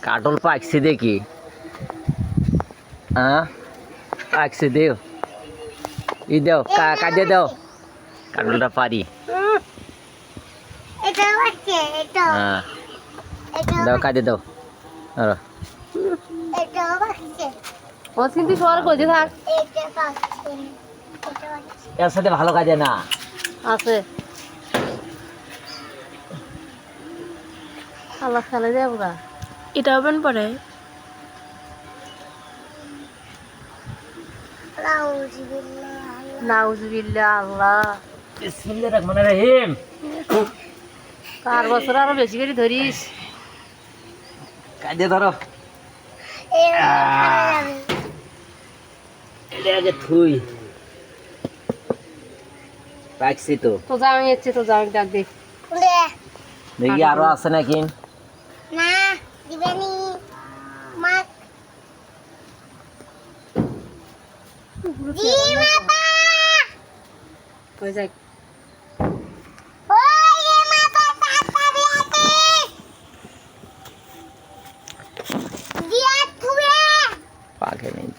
কাটল পাকছে দেখি। হ্যাঁ পাকছে দেও, ই দেও, কাজে দাও, কাটলটা পারি। হ্যাঁ দাও, কাজে দাও। ও কিন্তু সর কইতে থাক। এর সাথে ভালো কাজে না আছে আল্লাহ খেলে যাবো গা। এটা ওপেন পরে নাউজুবিল্লাহ আল্লাহ। বিসমিল্লাহির রহমানির রহিম। 4 বছর আরো বেশি করে ধরিস। কাজে ধরো, এটা আগে থুই। পাকছি তো, তো জামাই এসছে, তো জামাই ডাক দে। দেখি আরো আছে নাকি। না দিবেনি মা জি বাবা কই যাই ওই মা তাড়াতাড়ি আসিস দিয়া থুবে পাকে নেই